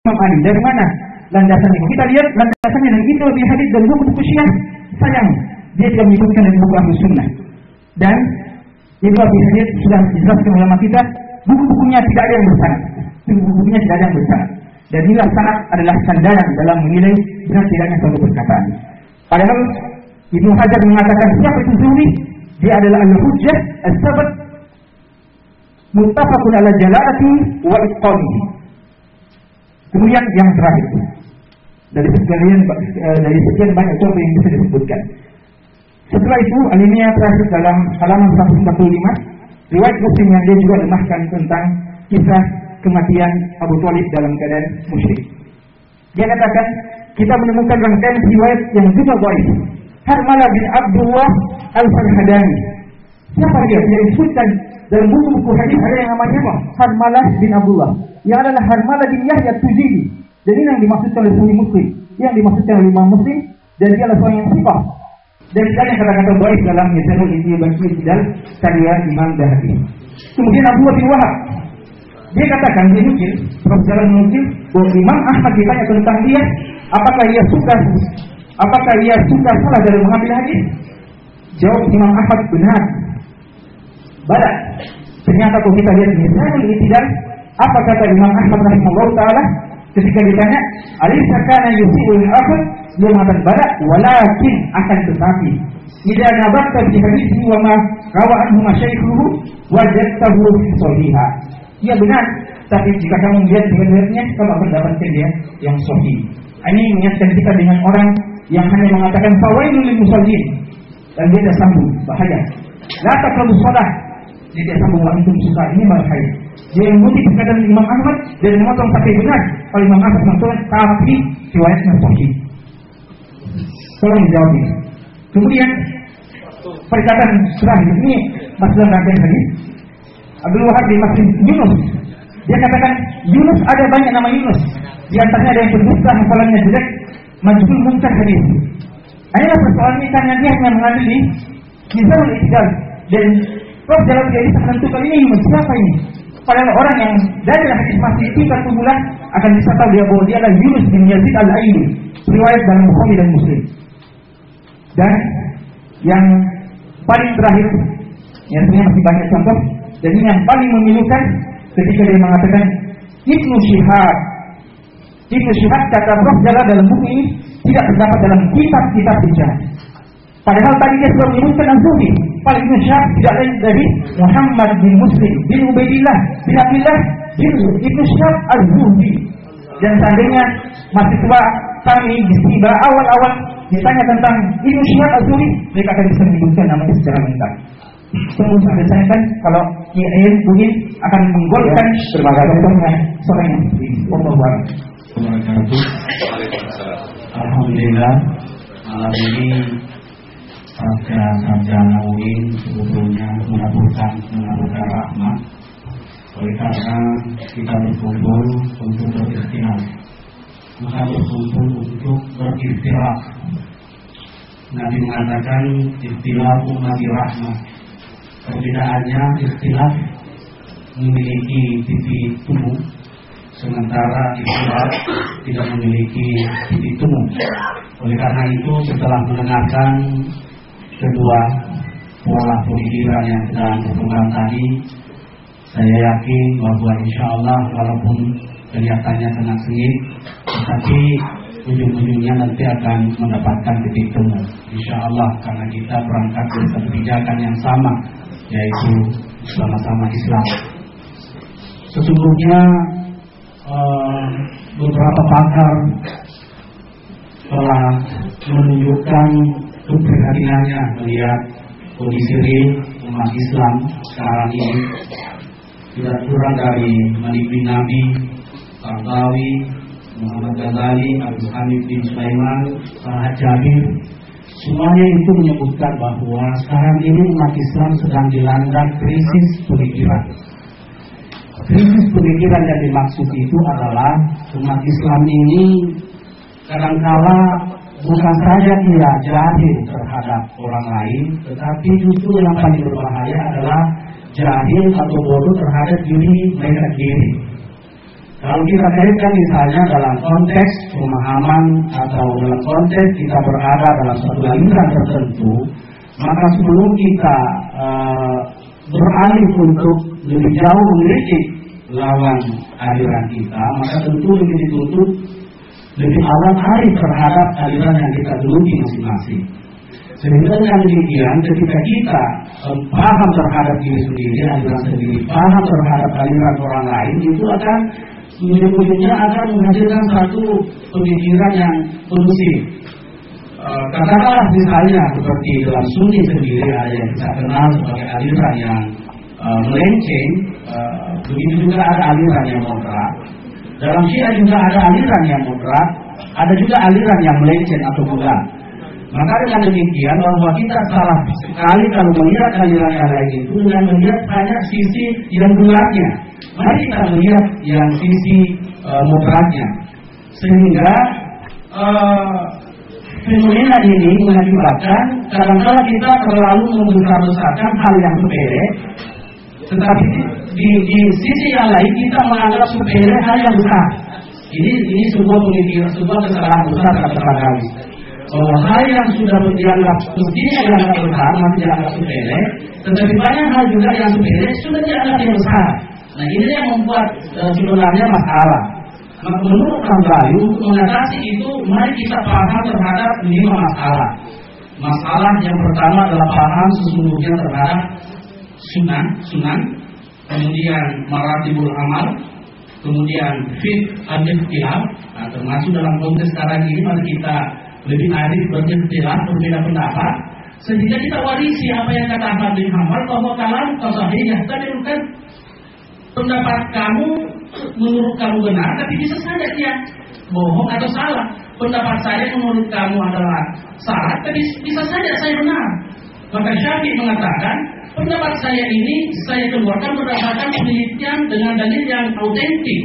Imam Ali. Dari mana landasannya? Kita lihat landasannya dan itu di hadis dan buku-buku Syiah. Sayang, dia tidak menyebutkan dari buku Ahlus Sunnah. Dan itu di hadis sudah dijelaskan ulama kita, buku-bukunya tidak ada yang bersanad. Buku-bukunya tidak ada yang bersanad. Dan inilah sanad adalah sandaran dalam menilai benar tidaknya suatu perkataan. Padahal Ibnu Hajar mengatakan siapa itu Zuhri? Dia adalah al-hujjah as-sabat muttafaqun ala jalaalati wa itqanihi. Kemudian yang terakhir dari sekian banyak contoh yang bisa disebutkan. Setelah itu alinea terakhir dalam halaman 145 riwayat Muslim yang dia juga lemahkan tentang kisah kematian Abu Thalib dalam keadaan musyrik. Dia katakan kita menemukan rangkaian riwayat yang juga dhaif. Harmalah bin Abdullah Al-Farhadani. Siapa dia? Dia disebutkan dalam buku-buku hadis ada yang namanya apa? Harmalah bin Abdullah. Yang adalah Harmalah bin Yahya Tujibi. Dan ini yang dimaksudkan oleh Sahih Muslim. Yang dimaksudkan oleh Imam Muslim dan dia adalah seorang yang sifat. Dan banyak kata-kata dhaif dalam Mizanul I'tidal karya Imam Dahabi. Kemudian Abdullah bin Wahab. Dia katakan dia mungkin perjalanan mungkin bahwa Imam Ahmad ditanya tentang dia, apakah ia suka salah dalam mengambil hadis? Jawab Imam Ahmad benar. Balas. Ternyata kalau kita lihat Mizanul I'tidal, apa kata Imam Ahmad rahimahullah taala ketika ditanya, "Alisa kana yusi'ul akhir?" Dia mengatakan bala, walakin akan tetapi idza nabatta fi hadisi wa ma rawa anhu masyaikhuhu wajadtahu sahiha. Iya benar, tapi jika kamu melihat riwayatnya, kamu akan mendapatkan dia yang sahih. Ini mengingatkan kita dengan orang yang hanya mengatakan fawailul lil musallin dan dia tidak sambung, bahaya. La taqrabu shalah, dia tidak sambung wa antum suka, ini bahaya. Dia mengutip perkataan Imam Ahmad dan memotong sampai benar. Kalau Imam Ahmad memotong tapi riwayatnya sahih. Tolong dijawab ini. Kemudian perkataan terakhir ini masalah rangkaian hadis. Abdul Wahab bin Mas'ud Yunus. Dia katakan Yunus ada banyak nama Yunus. Di antaranya ada yang berdusta, hafalannya jelek, majhul munkar hadis. Inilah persoalannya karena dia hanya mengambil di Mizanul I'tidal dan Prof dalam dia ini menentukan ini Yunus siapa ini. Padahal orang yang dari hadis masih itu satu bulan akan bisa tahu dia bahwa dia adalah Yunus bin Yazid al-Aili, riwayat dalam Bukhari dan Muslim. Dan yang paling terakhir, yang sebenarnya masih banyak contoh, dan ini yang paling memilukan ketika dia mengatakan Ibnu Syihab kata Prof Jalal dalam buku ini tidak terdapat dalam kitab-kitab sejarah. Padahal tadi dia sudah menyebutkan Az-Zuhri. Paling Ibnu Syihab tidak lain dari Muhammad bin Muslim bin Ubaidillah bin Abdullah bin Ibnu Syihab Az-Zuhri. Dan seandainya mahasiswa kami di Siba awal-awal ditanya tentang Ibnu Syihab Az-Zuhri, mereka akan bisa menyebutkan namanya secara lengkap. Tunggu sampai saya kan kalau IAIN mungkin akan menggolkan contohnya seorang yang seperti ini. Alhamdulillah malam ini sarjana UIN sebetulnya mengaburkan rahmat. Oleh karena kita berkumpul untuk berikhtiar, bukan berkumpul untuk beristirahat. Nabi mengatakan ikhtilaf ummati rahmah. Perbedaannya ikhtilaf memiliki titik temu, sementara ikhtilaf tidak memiliki titik temu. Oleh karena itu setelah mendengarkan kedua pola pemikiran yang sedang berkembang tadi, saya yakin bahwa insya Allah walaupun kelihatannya sangat sengit, tetapi ujung-ujungnya nanti akan mendapatkan titik temu. Insya Allah karena kita berangkat dari kebijakan yang sama, yaitu sama-sama Islam. Sesungguhnya beberapa pakar telah menunjukkan keprihatinannya melihat kondisi real umat Islam sekarang ini. Tidak kurang dari Malik bin Nabi, Qardawi, Muhammad Ghazali, Abdul Hamid bin Sulaiman, Al-Jabir, semuanya itu menyebutkan bahwa sekarang ini umat Islam sedang dilanda krisis pemikiran. Krisis pemikiran yang dimaksud itu adalah umat Islam ini kadangkala bukan saja ia jahil terhadap orang lain, tetapi justru yang paling berbahaya adalah jahil atau bodoh terhadap diri mereka sendiri. Kalau kita kaitkan misalnya dalam konteks pemahaman atau dalam konteks kita berada dalam suatu aliran tertentu, maka sebelum kita beralih untuk lebih jauh mengkritik lawan aliran kita, maka tentu lebih dituntut lebih awal arif terhadap aliran yang kita geluti masing-masing. Sehingga dengan demikian ketika kita paham terhadap diri sendiri, aliran sendiri, paham terhadap aliran orang lain, itu akan ujung-ujungnya akan menghasilkan satu pemikiran yang kondusif. Katakanlah misalnya seperti dalam Sunni sendiri ada yang kita kenal sebagai aliran yang melenceng, begitu juga ada aliran yang moderat. Dalam Syiah juga ada aliran yang moderat, ada juga aliran yang melenceng atau bulat. Maka dengan demikian bahwa kita salah sekali kalau melihat aliran yang lain itu dengan melihat hanya sisi yang bulatnya. Mari kita melihat yang sisi moderatnya. Sehingga fenomena ini mengakibatkan kadang-kadang kita terlalu membesar-besarkan hal yang sepele, tetapi di sisi yang lain kita menganggap sepele hal yang besar. Ini sebuah pemikiran, sebuah kesalahan besar kata Badawi. Bahwa hal yang sudah dianggap mestinya dianggap besar masih dianggap sepele, tetapi banyak hal juga yang sepele sudah dianggap yang besar. Nah ini yang membuat sebenarnya masalah. Menurut Badawi untuk mengatasi itu, mari kita paham terhadap 5 masalah. Masalah yang pertama adalah paham sesungguhnya terhadap sunan, kemudian maratibul amal, kemudian fit al-ikhtilaf, termasuk dalam konteks sekarang ini mari kita lebih arif berikhtilaf, berbeda pendapat, sehingga kita warisi apa yang kata Ahmad bin Hanbal bahwa kalam sahih tadi bukan pendapat kamu menurut kamu benar, tapi bisa saja dia bohong atau salah. Pendapat saya menurut kamu adalah salah, tapi bisa saja saya benar. Maka Syafi'i mengatakan pendapat saya ini saya keluarkan berdasarkan penelitian dengan dalil yang autentik.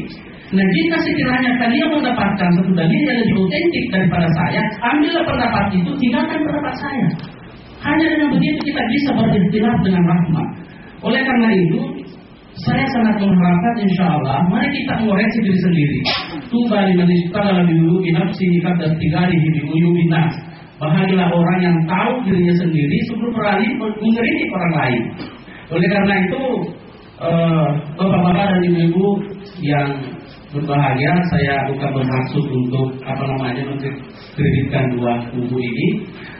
Nah jika sekiranya kalian mendapatkan satu dalil yang lebih autentik daripada saya, ambillah pendapat itu, tinggalkan pendapat saya. Hanya dengan begitu kita bisa berikhtilaf dengan rahmat. Oleh karena itu saya sangat mengharapkan insya Allah mari kita mengoreksi diri sendiri. Tuba liman istaghala bi uyubi nafsihi qadda istighalih bi uyubi nas. Bahagialah orang yang tahu dirinya sendiri sebelum beralih mengkritik orang lain. Oleh karena itu bapak-bapak dan ibu-ibu yang berbahagia, saya bukan bermaksud untuk mengkritikkan dua kubu ini,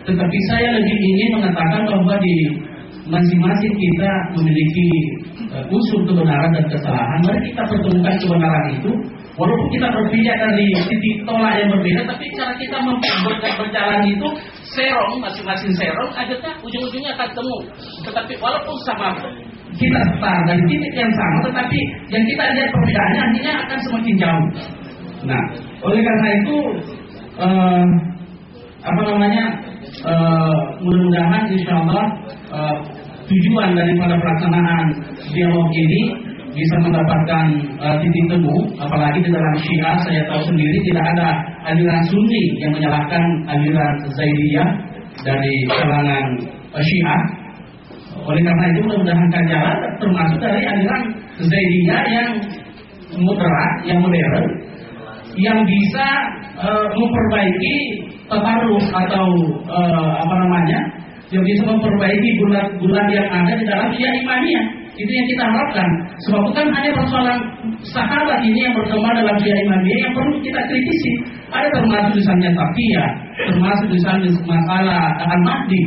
tetapi saya lebih ingin mengatakan bahwa di masing-masing kita memiliki unsur kebenaran dan kesalahan. Mari kita pertemukan kebenaran itu. Walaupun kita berbeda dari titik tolak yang berbeda, tapi cara kita berjalan itu serong, masing-masing serong, akhirnya ujung-ujungnya akan ketemu. Tetapi walaupun sama kita start dari titik yang sama, tetapi yang kita lihat perbedaannya akhirnya akan semakin jauh. Nah, oleh karena itu mudah-mudahan insya Allah tujuan daripada pelaksanaan dialog ini bisa mendapatkan titik temu. Apalagi di dalam Syiah saya tahu sendiri tidak ada aliran Sunni yang menyalahkan aliran Zaidiyah dari kalangan Syiah. Oleh karena itu mudah-mudahan akan jalan, termasuk dari aliran Zaidiyah yang moderat, yang modern, yang bisa memperbaiki tataruf atau yang bisa memperbaiki bulat yang ada di dalam Syiah Imamiyah. Itu yang kita harapkan. Sebab bukan hanya persoalan sahabat ini yang berkembang dalam Syiah Imamiyah yang perlu kita kritisi. Ada termasuk misalnya Taqiyah, termasuk misalnya masalah Al-Mahdi.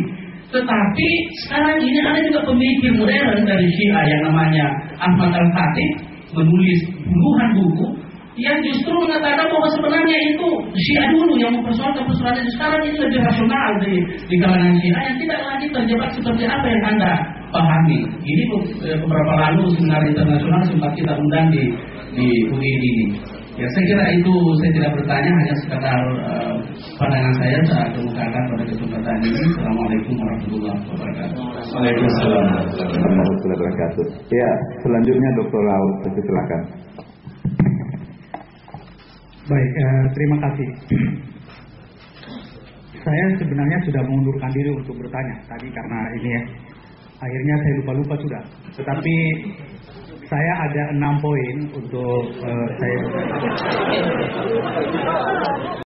Tetapi sekarang ini ada juga pemikir modern dari Syiah yang namanya Ahmad Al-Khatib, menulis puluhan buku yang justru mengatakan bahwa sebenarnya itu Syiah dulu yang mempersoalkan persoalan yang sekarang ini lebih rasional di kalangan Syiah yang tidak lagi terjebak seperti apa yang Anda pahami. Ini beberapa lalu seminar internasional sempat kita undang di UIN ini. Ya saya kira itu, saya tidak bertanya, hanya sekadar pandangan saya kemukakan pada kesempatan ini. Assalamualaikum warahmatullahi wabarakatuh. Waalaikumsalam warahmatullahi wabarakatuh. Ya, selanjutnya Dr. Raul, silakan. Baik, terima kasih. Saya sebenarnya sudah mengundurkan diri untuk bertanya tadi karena ini ya. Akhirnya saya lupa sudah. Tetapi Saya ada 6 poin untuk saya